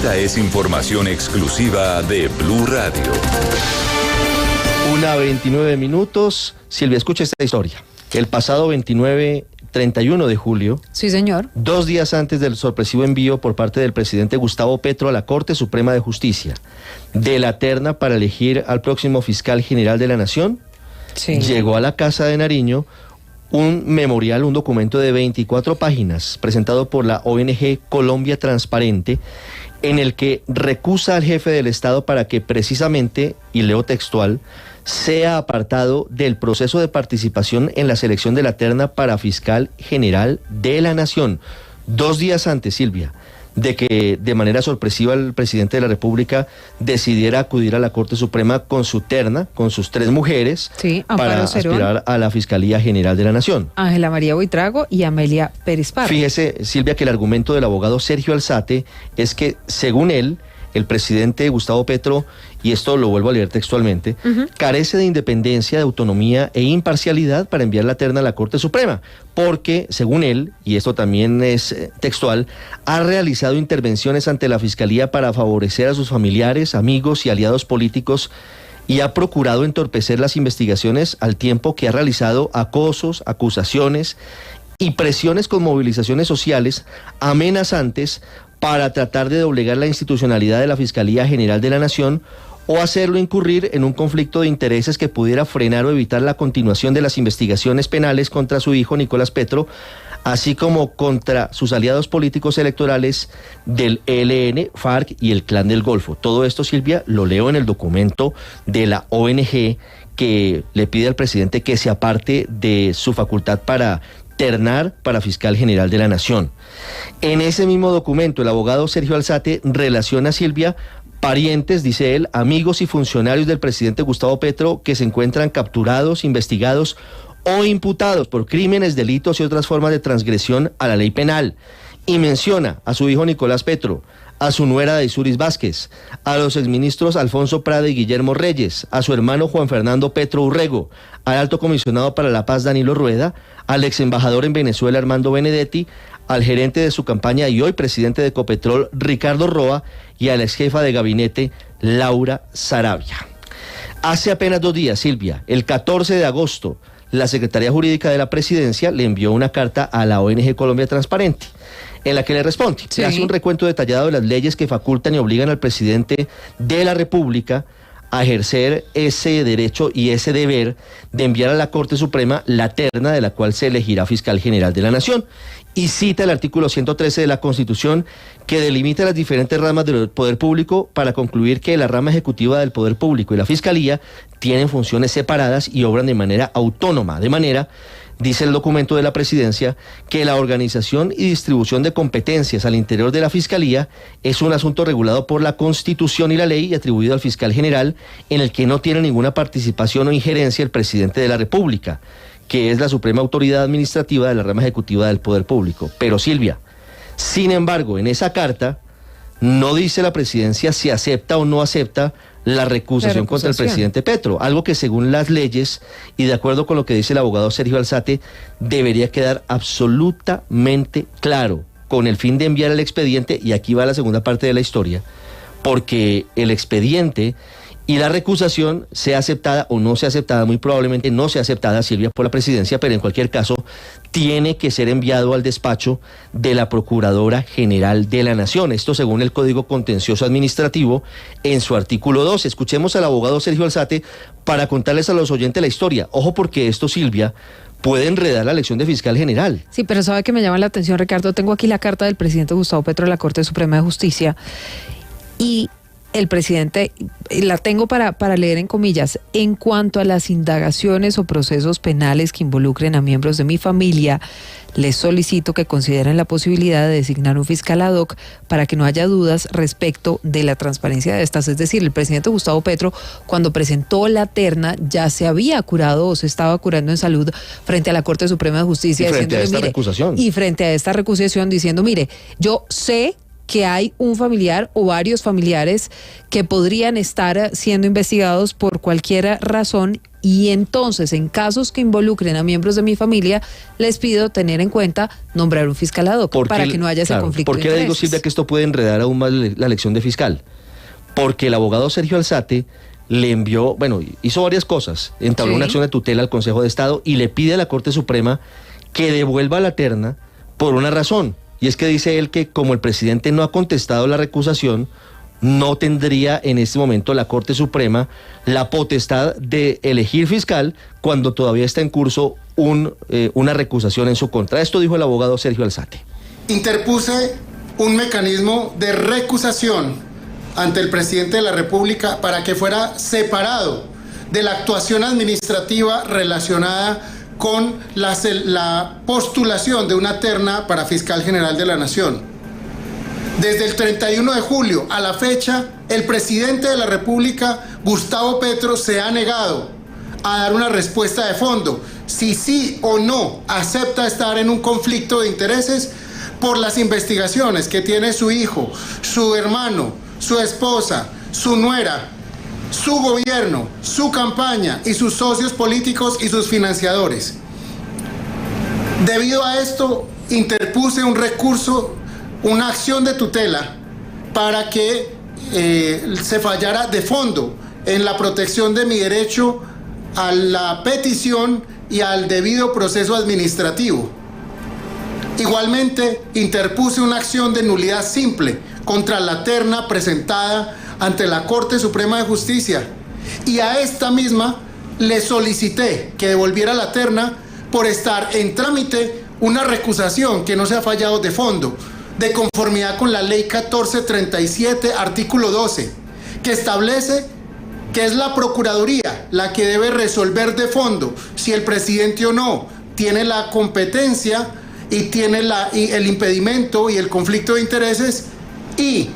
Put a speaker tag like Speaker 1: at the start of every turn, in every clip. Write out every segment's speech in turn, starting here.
Speaker 1: Esta es información exclusiva de Blue Radio.
Speaker 2: 1:29. Silvia, escucha esta historia. El pasado 31 de julio,
Speaker 3: sí, señor,
Speaker 2: 2 días antes del sorpresivo envío por parte del presidente Gustavo Petro a la Corte Suprema de Justicia de la terna para elegir al próximo fiscal general de la Nación,
Speaker 3: sí,
Speaker 2: llegó a la Casa de Nariño un memorial, un documento de 24 páginas presentado por la ONG Colombia Transparente, en el que recusa al jefe del Estado para que precisamente, y leo textual, sea apartado del proceso de participación en la selección de la terna para fiscal general de la Nación. 2 días antes, Silvia, de que de manera sorpresiva el presidente de la República decidiera acudir a la Corte Suprema con su terna, con sus 3 mujeres,
Speaker 3: sí,
Speaker 2: para aspirar a la Fiscalía General de la Nación.
Speaker 3: Ángela María Buitrago y Amelia Pérez Parra.
Speaker 2: Fíjese, Silvia, que el argumento del abogado Sergio Alzate es que, según él, el presidente Gustavo Petro, y esto lo vuelvo a leer textualmente, carece de independencia, de autonomía e imparcialidad para enviar la terna a la Corte Suprema, porque, según él, y esto también es textual, ha realizado intervenciones ante la Fiscalía para favorecer a sus familiares, amigos y aliados políticos, y ha procurado entorpecer las investigaciones al tiempo que ha realizado acosos, acusaciones y presiones con movilizaciones sociales amenazantes para tratar de doblegar la institucionalidad de la Fiscalía General de la Nación o hacerlo incurrir en un conflicto de intereses que pudiera frenar o evitar la continuación de las investigaciones penales contra su hijo Nicolás Petro, así como contra sus aliados políticos electorales del ELN, FARC y el Clan del Golfo. Todo esto, Silvia, lo leo en el documento de la ONG que le pide al presidente que se aparte de su facultad para ternar para fiscal general de la Nación. En ese mismo documento, el abogado Sergio Alzate relaciona, Silvia, parientes, dice él, amigos y funcionarios del presidente Gustavo Petro que se encuentran capturados, investigados o imputados por crímenes, delitos y otras formas de transgresión a la ley penal. Y menciona a su hijo Nicolás Petro, a su nuera Daisuris Vázquez, a los exministros Alfonso Prada y Guillermo Reyes, a su hermano Juan Fernando Petro Urrego, al alto comisionado para la paz Danilo Rueda, al ex embajador en Venezuela Armando Benedetti, al gerente de su campaña y hoy presidente de Ecopetrol Ricardo Roa y a la ex jefa de gabinete Laura Saravia. Hace apenas 2 días, Silvia, el 14 de agosto, la Secretaría Jurídica de la Presidencia le envió una carta a la ONG Colombia Transparente, en la que le responde,
Speaker 3: sí,
Speaker 2: hace un recuento detallado de las leyes que facultan y obligan al presidente de la República a ejercer ese derecho y ese deber de enviar a la Corte Suprema la terna de la cual se elegirá fiscal general de la Nación. Y cita el artículo 113 de la Constitución, que delimita las diferentes ramas del poder público para concluir que la rama ejecutiva del poder público y la Fiscalía tienen funciones separadas y obran de manera autónoma, de manera, dice el documento de la Presidencia, que la organización y distribución de competencias al interior de la Fiscalía es un asunto regulado por la Constitución y la ley y atribuido al fiscal general, en el que no tiene ninguna participación o injerencia el presidente de la República, que es la suprema autoridad administrativa de la rama ejecutiva del poder público. Pero, Silvia, sin embargo, en esa carta no dice la Presidencia si acepta o no acepta la recusación contra el presidente Petro, algo que según las leyes y de acuerdo con lo que dice el abogado Sergio Alzate, debería quedar absolutamente claro, con el fin de enviar el expediente, y aquí va la segunda parte de la historia, porque el expediente y la recusación, sea aceptada o no sea aceptada, muy probablemente no sea aceptada, Silvia, por la Presidencia, pero en cualquier caso tiene que ser enviado al despacho de la Procuradora General de la Nación. Esto según el Código Contencioso Administrativo en su artículo 2. Escuchemos al abogado Sergio Alzate para contarles a los oyentes la historia. Ojo, porque esto, Silvia, puede enredar la elección de fiscal general.
Speaker 3: Sí, pero sabe que me llama la atención, Ricardo. Tengo aquí la carta del presidente Gustavo Petro de la Corte Suprema de Justicia y el presidente, la tengo para leer en comillas, en cuanto a las indagaciones o procesos penales que involucren a miembros de mi familia, les solicito que consideren la posibilidad de designar un fiscal ad hoc para que no haya dudas respecto de la transparencia de estas. Es decir, el presidente Gustavo Petro, cuando presentó la terna, ya se había curado o se estaba curando en salud frente a la Corte Suprema de Justicia.
Speaker 2: Y frente a esta recusación.
Speaker 3: Y frente a esta recusación diciendo, mire, yo sé que hay un familiar o varios familiares que podrían estar siendo investigados por cualquier razón, y entonces en casos que involucren a miembros de mi familia les pido tener en cuenta nombrar un fiscal ad hoc para que no haya ese conflicto de intereses.
Speaker 2: ¿Por qué le digo, Silvia, que esto puede enredar aún más la elección de fiscal? Porque el abogado Sergio Alzate le envió, hizo varias cosas, entabló una acción de tutela al Consejo de Estado y le pide a la Corte Suprema que devuelva la terna por una razón, y es que dice él que como el presidente no ha contestado la recusación, no tendría en este momento la Corte Suprema la potestad de elegir fiscal cuando todavía está en curso una recusación en su contra. Esto dijo el abogado Sergio Alzate.
Speaker 4: Interpuse un mecanismo de recusación ante el presidente de la República para que fuera separado de la actuación administrativa relacionada con la postulación de una terna para fiscal general de la Nación. Desde el 31 de julio a la fecha, el presidente de la República, Gustavo Petro, se ha negado a dar una respuesta de fondo, si sí o no acepta estar en un conflicto de intereses por las investigaciones que tiene su hijo, su hermano, su esposa, su nuera, su gobierno, su campaña y sus socios políticos y sus financiadores. Debido a esto, interpuse un recurso, una acción de tutela para que se fallara de fondo en la protección de mi derecho a la petición y al debido proceso administrativo. Igualmente, interpuse una acción de nulidad simple contra la terna presentada ante la Corte Suprema de Justicia, y a esta misma le solicité que devolviera la terna por estar en trámite una recusación que no se ha fallado de fondo, de conformidad con la Ley 1437, artículo 12, que establece que es la Procuraduría la que debe resolver de fondo si el presidente o no tiene la competencia y tiene el impedimento y el conflicto de intereses, y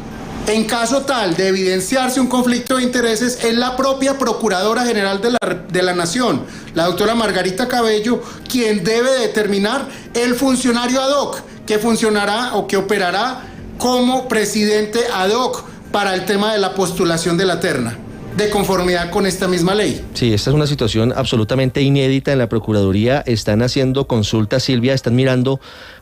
Speaker 4: en caso tal de evidenciarse un conflicto de intereses, es la propia Procuradora General de la Nación, la doctora Margarita Cabello, quien debe determinar el funcionario ad hoc que funcionará o que operará como presidente ad hoc para el tema de la postulación de la terna, de conformidad con esta misma ley.
Speaker 2: Sí, esta es una situación absolutamente inédita en la Procuraduría. Están haciendo consultas, Silvia, están mirando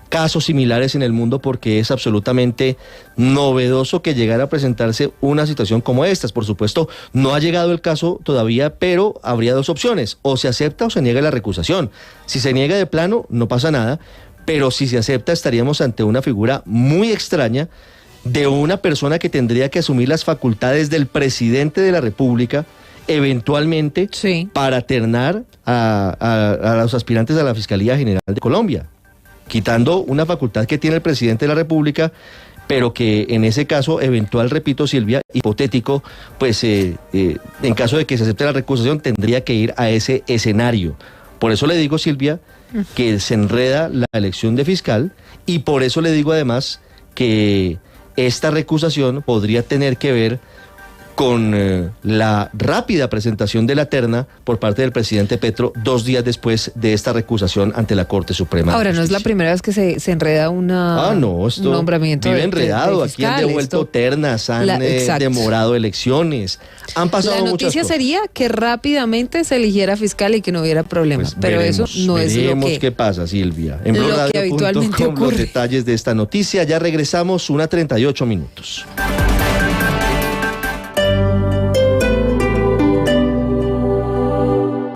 Speaker 2: casos similares en el mundo porque es absolutamente novedoso que llegara a presentarse una situación como esta. Por supuesto, no ha llegado el caso todavía, pero habría dos opciones: o se acepta o se niega la recusación. Si se niega de plano, no pasa nada, pero si se acepta, estaríamos ante una figura muy extraña de una persona que tendría que asumir las facultades del presidente de la República, eventualmente, para ternar a los aspirantes a la Fiscalía General de Colombia, quitando una facultad que tiene el presidente de la República, pero que en ese caso eventual, repito, Silvia, hipotético, pues en caso de que se acepte la recusación, tendría que ir a ese escenario. Por eso le digo, Silvia, que se enreda la elección de fiscal, y por eso le digo además que esta recusación podría tener que ver con la rápida presentación de la terna por parte del presidente Petro 2 días después de esta recusación ante la Corte Suprema.
Speaker 3: Ahora, no es la primera vez que se enreda un nombramiento
Speaker 2: vive enredado.
Speaker 3: de fiscal.
Speaker 2: Aquí han devuelto ternas, han demorado elecciones, han pasado muchas cosas. La noticia
Speaker 3: sería que rápidamente se eligiera fiscal y que no hubiera problemas, pero eso no es lo que...
Speaker 2: Veremos qué pasa, Silvia. En
Speaker 3: lo que habitualmente ocurre.
Speaker 2: Los detalles de esta noticia. Ya regresamos, 1:38 minutos.